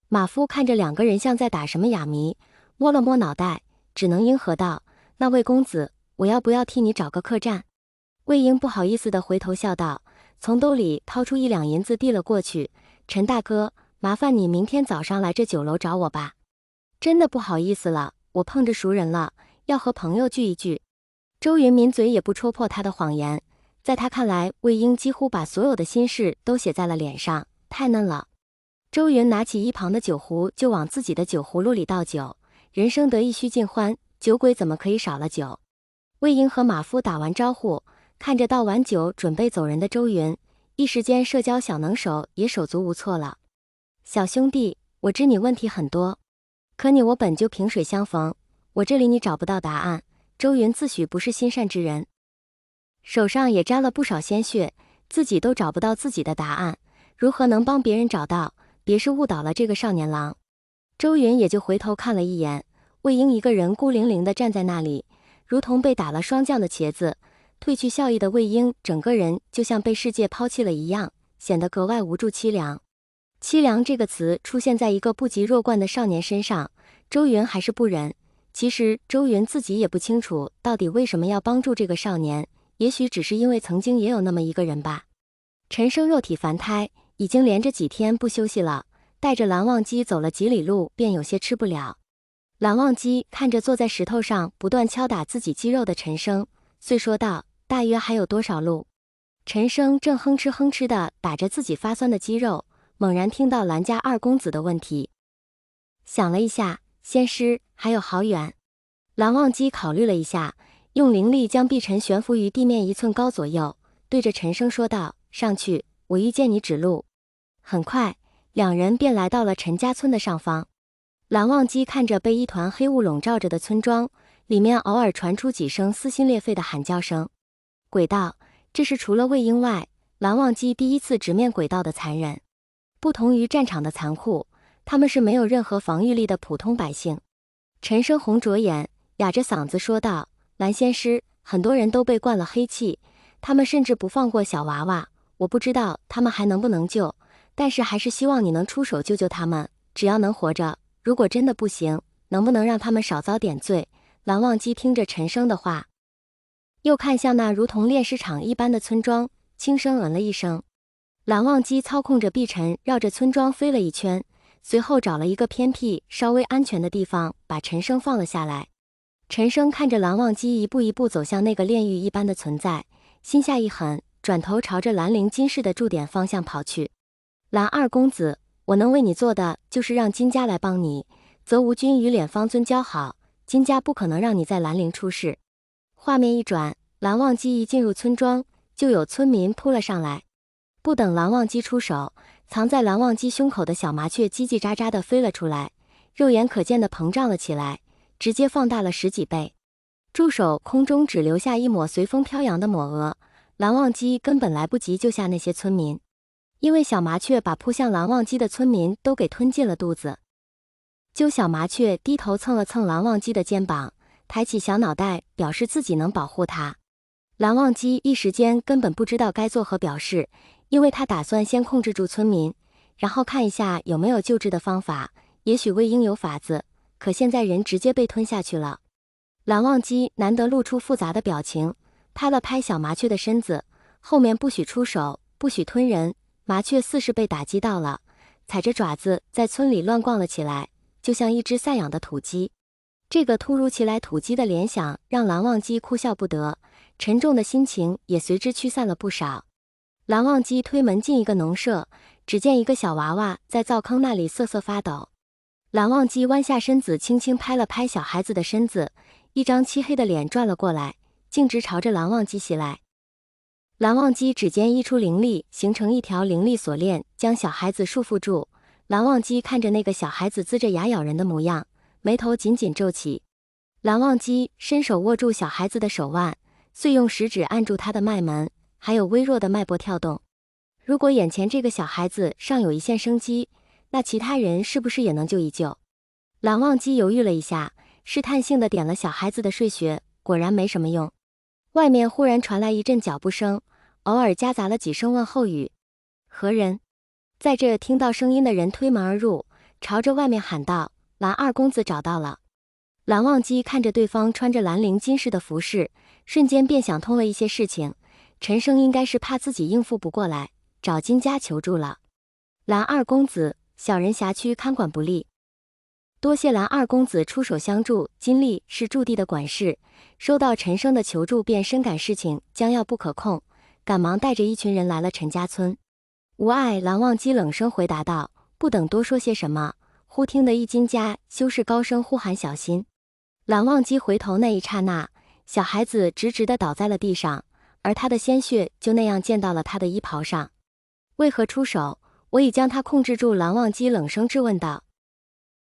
马夫看着两个人像在打什么哑谜，摸了摸脑袋，只能应和道：“那魏公子，我要不要替你找个客栈？”魏婴不好意思地回头笑道，从兜里掏出1两银子递了过去：“陈大哥，麻烦你明天早上来这酒楼找我吧。”真的不好意思了，我碰着熟人了，要和朋友聚一聚。周云抿嘴也不戳破他的谎言，在他看来，魏婴几乎把所有的心事都写在了脸上，太嫩了。周云拿起一旁的酒壶，就往自己的酒葫芦里倒酒。人生得意须尽欢，酒鬼怎么可以少了酒？魏婴和马夫打完招呼，看着倒完酒准备走人的周云，一时间社交小能手也手足无措了。小兄弟，我知你问题很多，可你我本就萍水相逢，我这里你找不到答案。周云自诩不是心善之人，手上也沾了不少鲜血，自己都找不到自己的答案，如何能帮别人找到？别是误导了这个少年郎。周云也就回头看了一眼，魏婴一个人孤零零地站在那里，如同被打了霜降的茄子。褪去笑意的魏婴，整个人就像被世界抛弃了一样，显得格外无助凄凉。凄凉这个词出现在一个不及弱冠的少年身上，周云还是不忍。其实周云自己也不清楚到底为什么要帮助这个少年，也许只是因为曾经也有那么一个人吧。陈生肉体凡胎，已经连着几天不休息了，带着蓝忘机走了几里路，便有些吃不了。蓝忘机看着坐在石头上不断敲打自己肌肉的陈生，遂说道：“大约还有多少路？”陈生正哼哧哼哧地打着自己发酸的肌肉，猛然听到蓝家二公子的问题，想了一下，仙师还有好远。蓝忘机考虑了一下，用灵力将碧尘悬浮于地面1寸高左右，对着陈生说道：“上去，我欲见你指路。”很快，两人便来到了陈家村的上方。蓝忘机看着被一团黑雾笼罩着的村庄，里面偶尔传出几声撕心裂肺的喊叫声。鬼道，这是除了魏婴外，蓝忘机第一次直面鬼道的残忍。不同于战场的残酷，他们是没有任何防御力的普通百姓。陈生红着眼，哑着嗓子说道：“蓝仙师，很多人都被灌了黑气，他们甚至不放过小娃娃，我不知道他们还能不能救，但是还是希望你能出手救救他们，只要能活着，如果真的不行，能不能让他们少遭点罪？”蓝忘机听着陈生的话，又看向那如同炼尸场一般的村庄，轻声嗯了一声。蓝忘机操控着碧尘绕着村庄飞了一圈，随后找了一个偏僻稍微安全的地方，把陈生放了下来。陈生看着蓝忘机一步一步走向那个炼狱一般的存在，心下一狠，转头朝着兰陵金氏的驻点方向跑去。蓝二公子，我能为你做的就是让金家来帮你，则无君与敛方尊交好，金家不可能让你在兰陵出事。画面一转，蓝忘机一进入村庄，就有村民扑了上来。不等蓝忘机出手，藏在蓝忘机胸口的小麻雀叽叽喳喳地飞了出来，肉眼可见地膨胀了起来，直接放大了10几倍。驻手空中只留下一抹随风飘扬的抹额，蓝忘机根本来不及救下那些村民，因为小麻雀把扑向蓝忘机的村民都给吞进了肚子。揪小麻雀低头蹭了蹭蓝忘机的肩膀，抬起小脑袋表示自己能保护他。蓝忘机一时间根本不知道该作何表示，因为他打算先控制住村民，然后看一下有没有救治的方法，也许魏婴有法子，可现在人直接被吞下去了。蓝忘机难得露出复杂的表情，拍了拍小麻雀的身子，后面不许出手，不许吞人。麻雀似是被打击到了，踩着爪子在村里乱逛了起来，就像一只散养的土鸡。这个突如其来土鸡的联想让蓝忘机哭笑不得，沉重的心情也随之驱散了不少。蓝忘机推门进一个农舍，只见一个小娃娃在灶坑那里瑟瑟发抖。蓝忘机弯下身子轻轻拍了拍小孩子的身子，一张漆黑的脸转了过来，径直朝着蓝忘机袭来。蓝忘机指尖一出灵力，形成一条灵力锁链，将小孩子束缚住。蓝忘机看着那个小孩子龇着牙咬人的模样，眉头紧紧皱起。蓝忘机伸手握住小孩子的手腕，遂用食指按住他的脉门，还有微弱的脉搏跳动。如果眼前这个小孩子尚有一线生机，那其他人是不是也能救一救？蓝忘机犹豫了一下，试探性的点了小孩子的睡穴，果然没什么用。外面忽然传来一阵脚步声，偶尔夹杂了几声问候语。何人？在这听到声音的人推门而入，朝着外面喊道：“蓝二公子找到了。”蓝忘机看着对方穿着蓝灵金饰的服饰，瞬间便想通了一些事情。陈生应该是怕自己应付不过来，找金家求助了。蓝二公子，小人辖区看管不力，多谢蓝二公子出手相助。金丽是驻地的管事，收到陈生的求助，便深感事情将要不可控，赶忙带着一群人来了陈家村。无碍，蓝忘机冷声回答道。不等多说些什么，忽听得一金家修士高声呼喊小心。蓝忘机回头那一刹那，小孩子直直地倒在了地上，而他的鲜血就那样溅到了他的衣袍上。为何出手？我已将他控制住。蓝忘机冷声质问道。